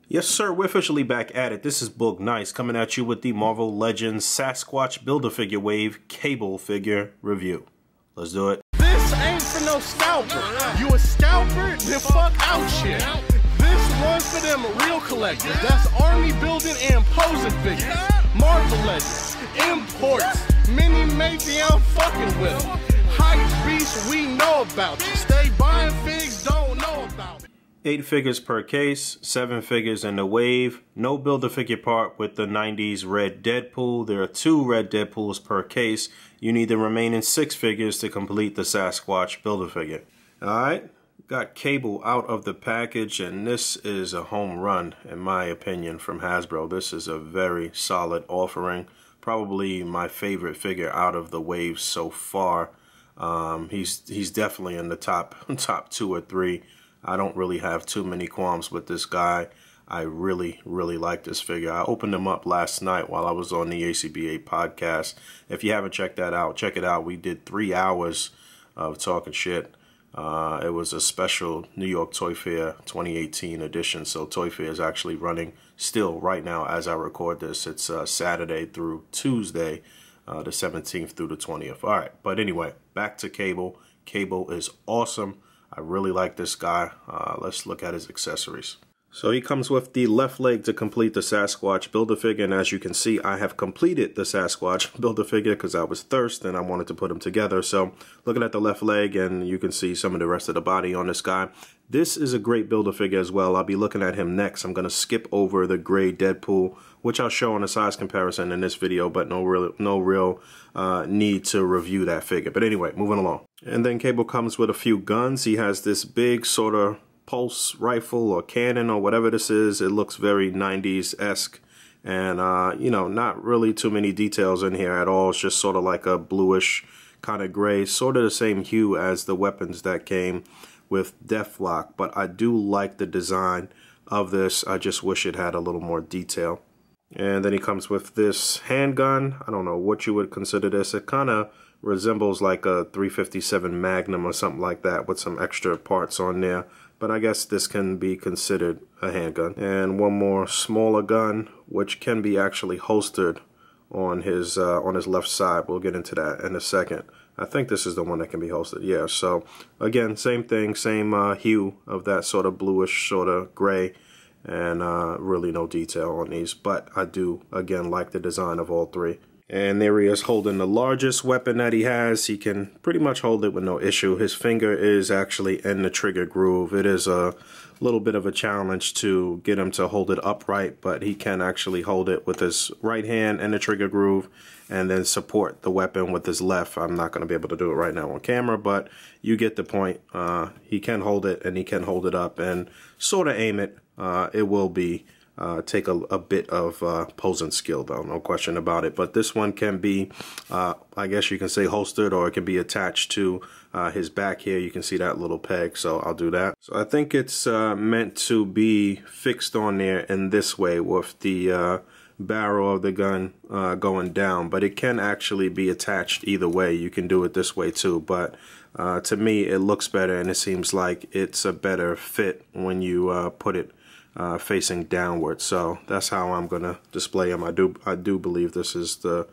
Yes, sir, we're officially back at it. This is Boog Nice coming at you with the Marvel Legends Sasquatch Build-A-Figure Wave Cable Figure Review. Let's do it. This ain't for no scalper. You a scalper? Then fuck out shit. This runs for them real collectors. That's army building and posing figures. Marvel Legends, imports, mini matey I'm fucking with. Hype beast we know about. Stay buying figs, don't know about it. 8 figures per case, 7 figures in the wave, no Build-A-Figure part with the 90s red Deadpool. There are 2 red Deadpools per case. You need the remaining 6 figures to complete the Sasquatch Build-A-Figure. Alright, got Cable out of the package, and this is a home run in my opinion from Hasbro. This is a very solid offering. Probably my favorite figure out of the wave so far. He's definitely in the top 2 or 3. I don't really have too many qualms with this guy. I really like this figure. I opened him up last night while I was on the A.C.B.A. podcast. If you haven't checked that out, check it out. We did 3 hours of talking shit. It was a special New York Toy Fair 2018 edition. So Toy Fair is actually running still right now as I record this. It's Saturday through Tuesday, the 17th through the 20th. All right, but anyway, back to Cable. Cable is awesome. I really like this guy. Let's look at his accessories. So he comes with the left leg to complete the Sasquatch Build-A-Figure, and as you can see, I have completed the Sasquatch Build-A-Figure because I was thirsty and I wanted to put them together. So looking at the left leg, and you can see some of the rest of the body on this guy. This is a great Build-A-Figure as well. I'll be looking at him next. I'm going to skip over the gray Deadpool, which I'll show on a size comparison in this video, but no real need to review that figure. But anyway, moving along. And then Cable comes with a few guns. He has this big sort of pulse rifle or cannon or whatever this is. It looks very 90s-esque, and you know, not really too many details in here at all. It's just sort of like a bluish kind of gray, sort of the same hue as the weapons that came with Deathlock, but I do like the design of this. I just wish it had a little more detail. And then he comes with this handgun. I don't know what you would consider this. It kind of resembles like a 357 Magnum or something like that with some extra parts on there. But I guess this can be considered a handgun. And one more smaller gun, which can be actually holstered on his left side. We'll get into that in a second. I think this is the one that can be holstered. Yeah, so again, same thing, same hue of that sort of bluish, sort of gray. And really no detail on these, but I do again like the design of all 3. And there he is holding the largest weapon that he has. He can pretty much hold it with no issue. His finger is actually in the trigger groove. It is a little bit of a challenge to get him to hold it upright, but he can actually hold it with his right hand in the trigger groove and then support the weapon with his left. I'm not going to be able to do it right now on camera, but you get the point. He can hold it, and he can hold it up and sort of aim it. It will be take a bit of posing skill, though, no question about it. But this one can be, I guess you can say, holstered, or it can be attached to his back here. You can see that little peg, so I'll do that. So I think it's meant to be fixed on there in this way with the barrel of the gun going down, but it can actually be attached either way. You can do it this way too, but to me it looks better, and it seems like it's a better fit when you put it facing downward. So that's how I'm gonna display him. I do believe this is the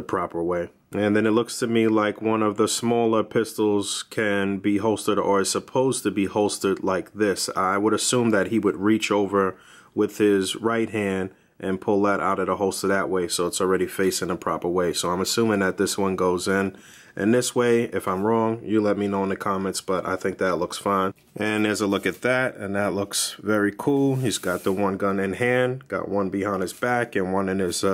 proper way. And then it looks to me like one of the smaller pistols can be holstered, or is supposed to be holstered like this. I would assume that he would reach over with his right hand and pull that out of the holster that way, so it's already facing the proper way. So I'm assuming that this one goes in this way. If I'm wrong, you let me know in the comments, but I think that looks fine. And there's a look at that, and that looks very cool. He's got the one gun in hand, got one behind his back and one in his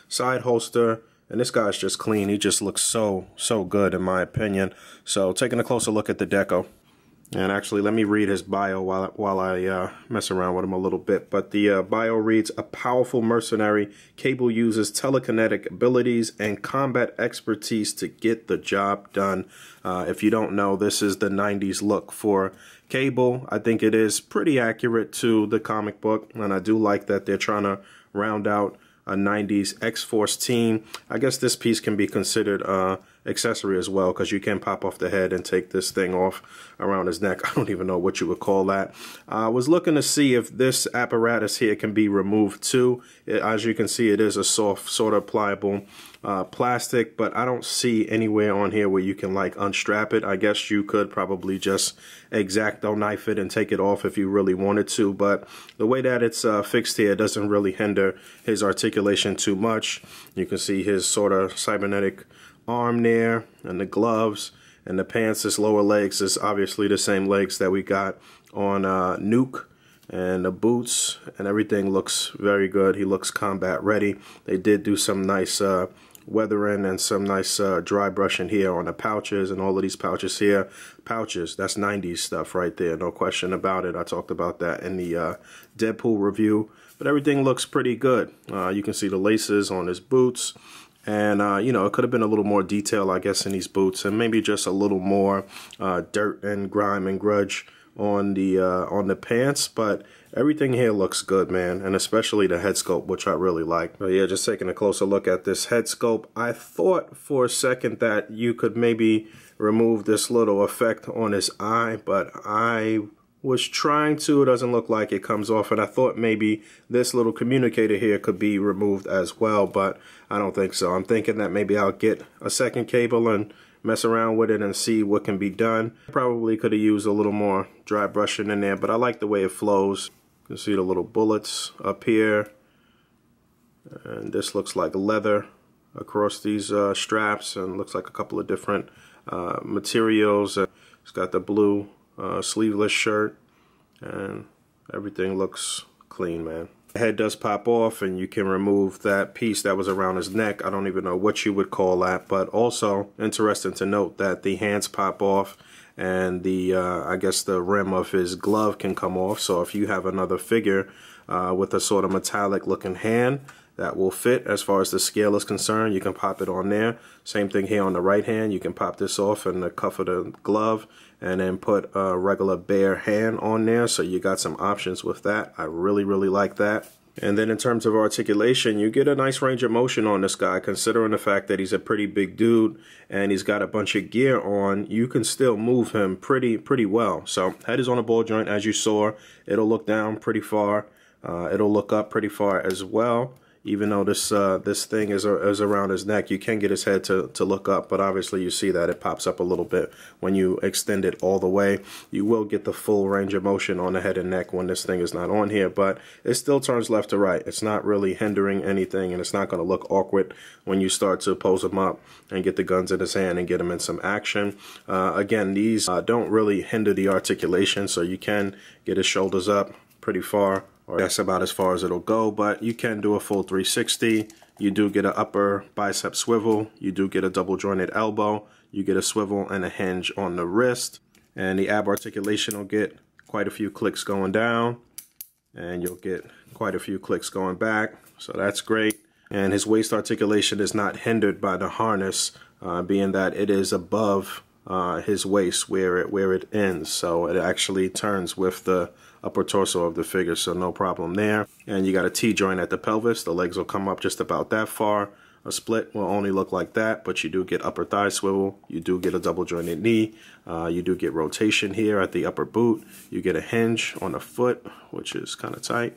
side holster. And this guy's just clean. He just looks so good in my opinion. So taking a closer look at the deco. And actually, let me read his bio while I mess around with him a little bit. But the bio reads, a powerful mercenary, Cable uses telekinetic abilities and combat expertise to get the job done. If you don't know, this is the 90s look for Cable. I think it is pretty accurate to the comic book, and I do like that they're trying to round out a 90s X-Force team. I guess this piece can be considered accessory as well, because you can pop off the head and take this thing off around his neck. I don't even know what you would call that. I was looking to see if this apparatus here can be removed too. As you can see, it is a soft, sort of pliable plastic, but I don't see anywhere on here where you can like unstrap it. I guess you could probably just X-Acto knife it and take it off if you really wanted to, but the way that it's fixed here doesn't really hinder his articulation too much. You can see his sort of cybernetic arm there, and the gloves, and the pants. His lower legs is obviously the same legs that we got on Nuke, and the boots and everything looks very good. He looks combat ready. They did do some nice weathering and some nice dry brushing here on the pouches, and all of these pouches here. Pouches, that's 90s stuff right there, no question about it. I talked about that in the Deadpool review, but everything looks pretty good. You can see the laces on his boots, and you know, it could have been a little more detail, I guess, in these boots, and maybe just a little more dirt and grime and grudge on the pants, but everything here looks good, man, and especially the head sculpt, which I really like. But yeah, just taking a closer look at this head sculpt, I thought for a second that you could maybe remove this little effect on his eye, but I was trying to. It doesn't look like it comes off, and I thought maybe this little communicator here could be removed as well, but I don't think so. I'm thinking that maybe I'll get a second cable and mess around with it and see what can be done. Probably could have used a little more dry brushing in there, but I like the way it flows. You can see the little bullets up here, and this looks like leather across these straps, and looks like a couple of different materials. It's got the blue sleeveless shirt, and everything looks clean, man. The head does pop off, and you can remove that piece that was around his neck. I don't even know what you would call that, but also interesting to note that the hands pop off, and the I guess the rim of his glove can come off. So if you have another figure with a sort of metallic looking hand that will fit as far as the scale is concerned, you can pop it on there. Same thing here on the right hand. You can pop this off in the cuff of the glove and then put a regular bare hand on there. So you got some options with that. I really like that. And then in terms of articulation, you get a nice range of motion on this guy, considering the fact that he's a pretty big dude and he's got a bunch of gear on. You can still move him pretty well. So head is on a ball joint, as you saw. It'll look down pretty far. It'll look up pretty far as well. Even though this thing is around his neck, you can get his head to look up, but obviously you see that it pops up a little bit when you extend it all the way. You will get the full range of motion on the head and neck when this thing is not on here, but it still turns left to right. It's not really hindering anything, and it's not going to look awkward when you start to pose him up and get the guns in his hand and get him in some action. Again, these don't really hinder the articulation, so you can get his shoulders up pretty far, or that's about as far as it'll go, but you can do a full 360. You do get an upper bicep swivel. You do get a double jointed elbow. You get a swivel and a hinge on the wrist. And the ab articulation will get quite a few clicks going down, and you'll get quite a few clicks going back. So that's great. And his waist articulation is not hindered by the harness, being that it is above his waist where it ends. So it actually turns with the upper torso of the figure, so no problem there. And you got a T-joint at the pelvis. The legs will come up just about that far. A split will only look like that, but you do get upper thigh swivel. You do get a double jointed knee. You do get rotation here at the upper boot. You get a hinge on the foot, which is kind of tight.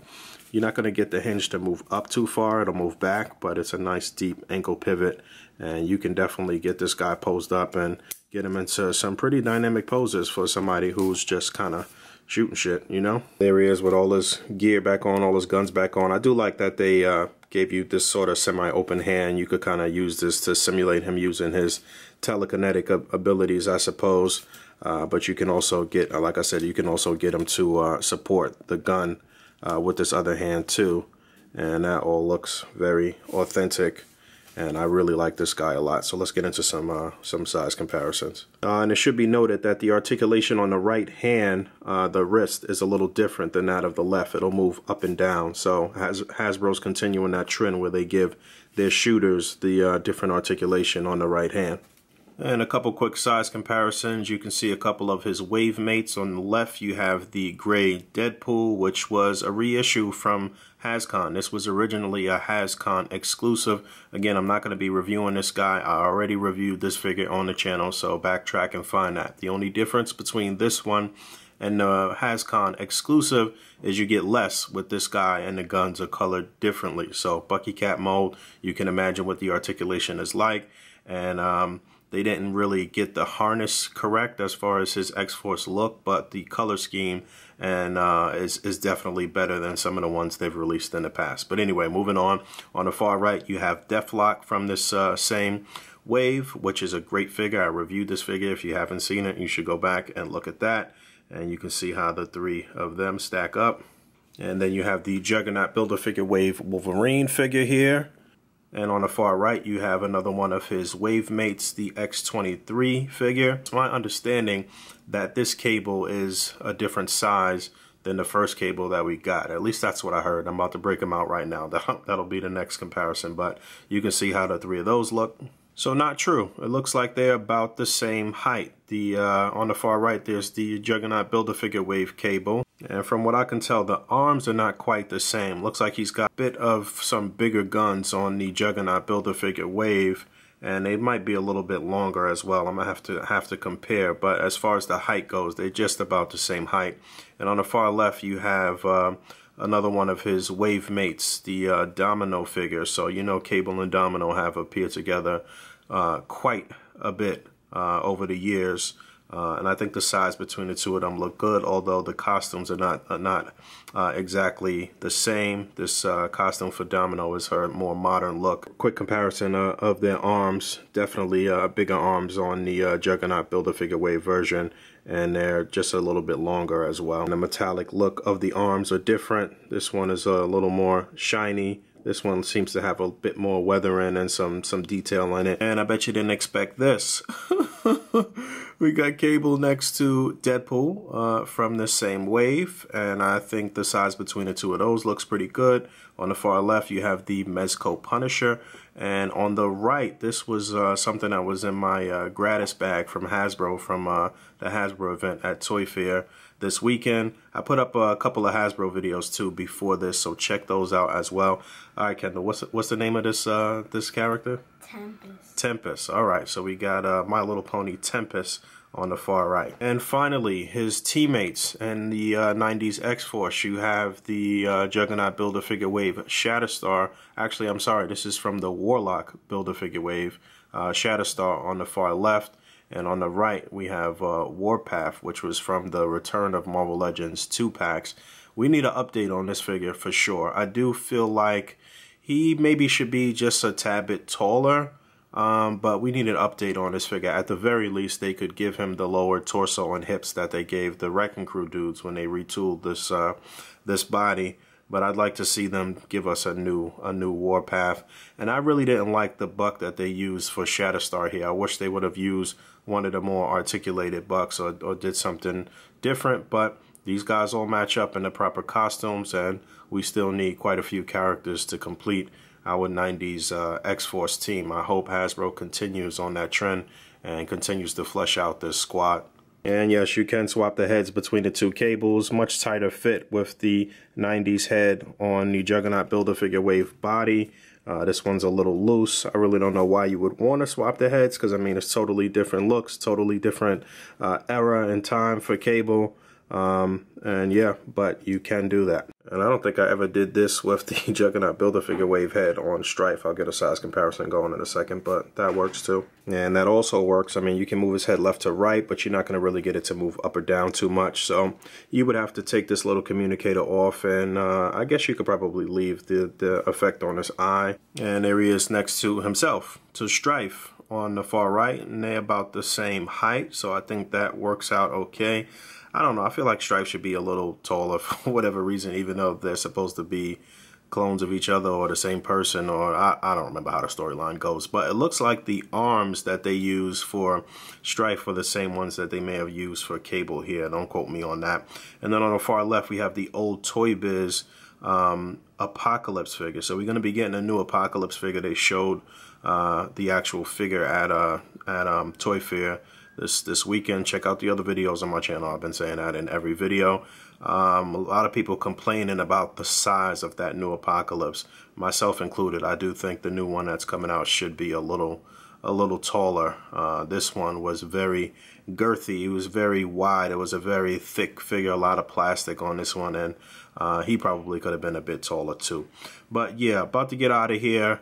You're not going to get the hinge to move up too far. It'll move back, but it's a nice deep ankle pivot, and you can definitely get this guy posed up and get him into some pretty dynamic poses for somebody who's just kind of shooting shit, you know? There he is with all his gear back on, all his guns back on. I do like that they gave you this sort of semi-open hand. You could kind of use this to simulate him using his telekinetic abilities, I suppose. But you can also get, like I said, you can also get him to support the gun with this other hand too. And that all looks very authentic. And I really like this guy a lot. So let's get into some size comparisons. And it should be noted that the articulation on the right hand, the wrist, is a little different than that of the left. It'll move up and down. So Hasbro's continuing that trend where they give their shooters the different articulation on the right hand. And a couple quick size comparisons. You can see a couple of his wave mates. On the left, you have the gray Deadpool, which was a reissue from Hascon. This was originally a Hascon exclusive. Again, I'm not going to be reviewing this guy. I already reviewed this figure on the channel, so backtrack and find that. The only difference between this one and the Hascon exclusive is you get less with this guy, and the guns are colored differently. So Bucky Cat mold, you can imagine what the articulation is like. And they didn't really get the harness correct as far as his X-Force look, but the color scheme and is definitely better than some of the ones they've released in the past. But anyway, moving on. On the far right, you have Deathlock from this same wave, which is a great figure. I reviewed this figure. If you haven't seen it, you should go back and look at that. And you can see how the three of them stack up. And then you have the Juggernaut Build-A-Figure Wave Wolverine figure here. And on the far right, you have another one of his wave mates, the X-23 figure. It's my understanding that this cable is a different size than the first cable that we got. At least that's what I heard. I'm about to break them out right now. That'll be the next comparison, but you can see how the three of those look. So not true. It looks like they're about the same height. On the far right, there's the Juggernaut Build-A-Figure Wave cable. And from what I can tell, the arms are not quite the same. Looks like he's got a bit of some bigger guns on the Juggernaut Build-A-Figure Wave. And they might be a little bit longer as well. I'm going to have to compare. But as far as the height goes, they're just about the same height. And on the far left, you have another one of his wave mates, the Domino figure. So you know Cable and Domino have appeared together quite a bit over the years, and I think the size between the two of them look good, although the costumes are not exactly the same. This costume for Domino is her more modern look. Quick comparison of their arms. Definitely bigger arms on the Juggernaut Build-A-Figure Wave version, and they're just a little bit longer as well. And the metallic look of the arms are different. This one is a little more shiny. This one seems to have a bit more weathering and some detail in it. And I bet you didn't expect this. We got Cable next to Deadpool from the same wave. And I think the size between the two of those looks pretty good. On the far left, you have the Mezco Punisher. And on the right, this was something that was in my gratis bag from Hasbro, from the Hasbro event at Toy Fair this weekend. I put up a couple of Hasbro videos too before this, so check those out as well. All right, Kendall, what's the name of this character? Tempest. Tempest. All right, so we got My Little Pony Tempest on the far right. And finally, his teammates in the 90s X-Force. You have the Juggernaut Build-A-Figure Wave Shatterstar. Actually, I'm sorry, this is from the Warlock Build-A-Figure Wave Shatterstar on the far left. And on the right, we have Warpath, which was from the Return of Marvel Legends 2-packs. We need an update on this figure for sure. I do feel like he maybe should be just a tad bit taller, but we need an update on this figure. At the very least, they could give him the lower torso and hips that they gave the Wrecking Crew dudes when they retooled this body. But I'd like to see them give us a new Warpath. And I really didn't like the buck that they used for Shatterstar here. I wish they would have used one of the more articulated bucks or did something different. But these guys all match up in the proper costumes, and we still need quite a few characters to complete our 90s X-Force team. I hope Hasbro continues on that trend and continues to flesh out this squad. And yes, you can swap the heads between the two cables. Much tighter fit with the 90s head on the Juggernaut Build-A-Figure Wave body. This one's a little loose. I really don't know why you would want to swap the heads, because I mean it's totally different looks, totally different era and time for Cable. And yeah, but you can do that. And I don't think I ever did this with the Juggernaut Build-A-Figure Wave head on Strife. I'll get a size comparison going in a second, but that works too. And that also works. I mean, you can move his head left to right, but you're not going to really get it to move up or down too much. So you would have to take this little communicator off, and I guess you could probably leave the effect on his eye. And there he is next to himself, to Strife on the far right, and they're about the same height, so I think that works out okay. I don't know, I feel like Strife should be a little taller for whatever reason, even though they're supposed to be clones of each other or the same person, or I don't remember how the storyline goes. But it looks like the arms that they use for Strife are the same ones that they may have used for Cable here. Don't quote me on that. And then on the far left, we have the old Toy Biz Apocalypse figure. So we're going to be getting a new Apocalypse figure. They showed the actual figure at Toy Fair this weekend. Check out the other videos on my channel. I've been saying that in every video. A lot of people complaining about the size of that new Apocalypse, myself included. I do think the new one that's coming out should be a little taller. This one was very girthy. It was very wide. It was a very thick figure, a lot of plastic on this one, and he probably could have been a bit taller too. But yeah, about to get out of here.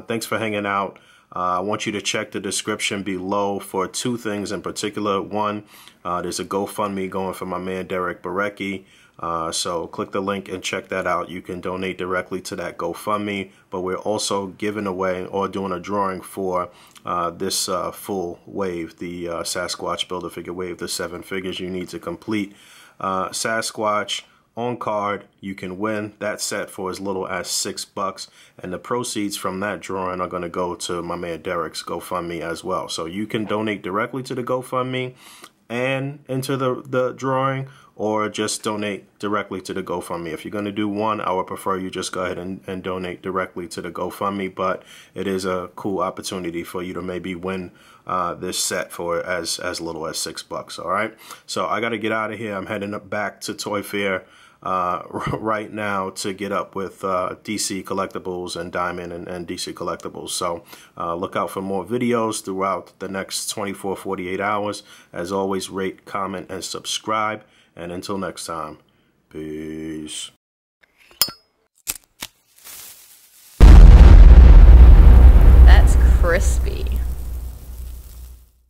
Thanks for hanging out. I want you to check the description below for two things in particular. One, there's a GoFundMe going for my man Derek Barecki. So click the link and check that out. You can donate directly to that GoFundMe, but we're also giving away or doing a drawing for this full wave, the Sasquatch Build-A-Figure wave, the 7 figures you need to complete. Sasquatch on card, you can win that set for as little as $6, and the proceeds from that drawing are going to go to my man Derek's GoFundMe as well. So you can donate directly to the GoFundMe and into the drawing, or just donate directly to the GoFundMe. If you're going to do one, I would prefer you just go ahead and donate directly to the GoFundMe, but it is a cool opportunity for you to maybe win this set for as little as $6. All right, so I got to get out of here. I'm heading back to Toy Fair right now to get up with DC Collectibles and Diamond and DC Collectibles. So look out for more videos throughout the next 24-48 hours. As always, rate, comment, and subscribe. And until next time, peace.